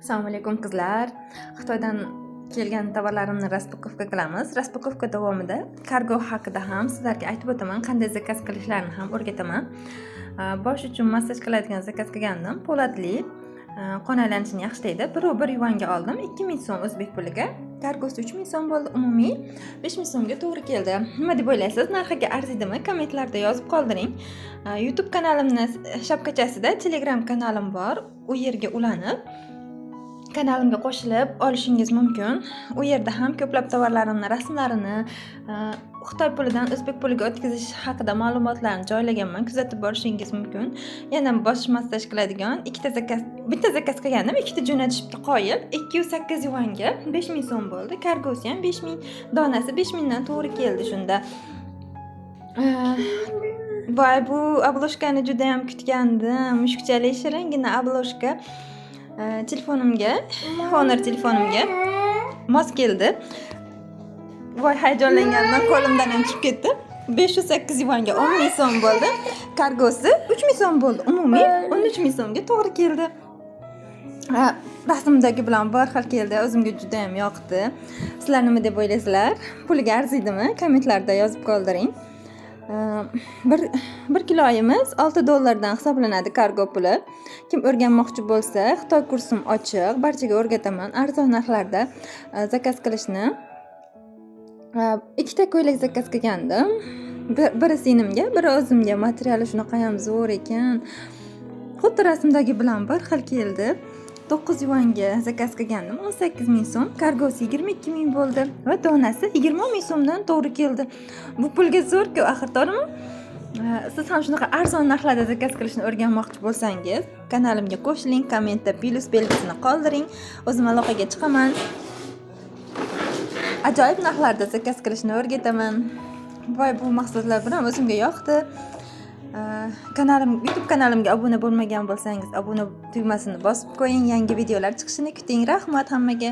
Assalomu alaykum qizlar. Xitoydan kelgan tovarlarimni raspakovka qilamiz. Raspakovka davomida kargo haqida ham sizlarga aytib o'taman, qanday zakaz qilishlarini ham o'rgataman. Bosh uchun massaj qiladigan zakaz qilgandim. Po'latli, qon aylanishini yaxshilaydi. 1 yuvanga oldim. 2000 so'm o'zbek puliga. Kargosi 3000 so'm bo'ldi. Umumiy 5000 so'mga to'g'ri keldi. Nima deb o'ylaysiz? Narxiga arziydimi? Kommentlarda yozib qoldiring. YouTube kanalimni shapkachasida Telegram kanalim bor. U yerga ulanib kanalimga qo'shilib olishingiz mumkin. U yerda ham ko'plab tovarlarimni rasmlarini, Xitoy pulidan o'zbek puliga o'tkazish haqida ma'lumotlarni joylaganman. Kuzatib borishingiz mumkin. Yana bosh massaj qiladigan bitta zakaz qilgandim, ikkita jo'natishga qoyil. 208 yuvanga 5000 so'm bo'ldi. Kargosi ham 5000, donasi 5000 dan to'g'ri keldi shunda. Voy, bu obloshkani juda ham kutgandim. Mushukchali shiringina obloshka. Telefonimga, Honor telefonimga mos keldi. Voy, hayajonlanganimdan qo'limdan ham chiqib ketdi. 508 yuvanga 10000 so'm bo'ldi. Kargosi 3000 so'm bo'ldi. Umumiy 13000 so'mga to'g'ri keldi. Rasmdagi bilan bir xil keldi. O'zimga juda ham yoqdi. Sizlar nima deb o'ylaysizlar? Puliga arziydimi? Kommentlarda yozib qoldiring. 1 kiloyimiz $6 hisoblanadi kargo puli. Kim o'rganmoqchi bo'lsa, Xitoy kursim ochiq, barchaga o'rgataman. Arzon narxlarda zakaz qilishni. Ikkita ko'ylak zakaz qilgandim. Biri sinimga, biri o'zimga. Materiali shunaqa ham zo'r ekan. Xuddi rasmdagi bilan bir xil keldi. 9 yuvanga zakaz qilgandim. 18000 so'm, kargosi 22000 bo'ldi va donasi 20000 so'mdan to'g'ri keldi. Bu pulga zo'r-ku, axir to'g'rimi? Siz ham shunaqa arzon narxlarda zakaz qilishni o'rganmoqchi bo'lsangiz, kanalimga qo'shiling, kommentda plus belgisini qoldiring. O'zim aloqaga chiqaman. Ajoyib narxlarda zakaz qilishni o'rgataman. Voy, bu mahsulotlar bilan o'zimga yoqdi. YouTube kanalimga obuna bo'lmagan bo'lsangiz, obuna tugmasini bosib qo'ying. Yangi videolar chiqishini kuting. Rahmat hammaga.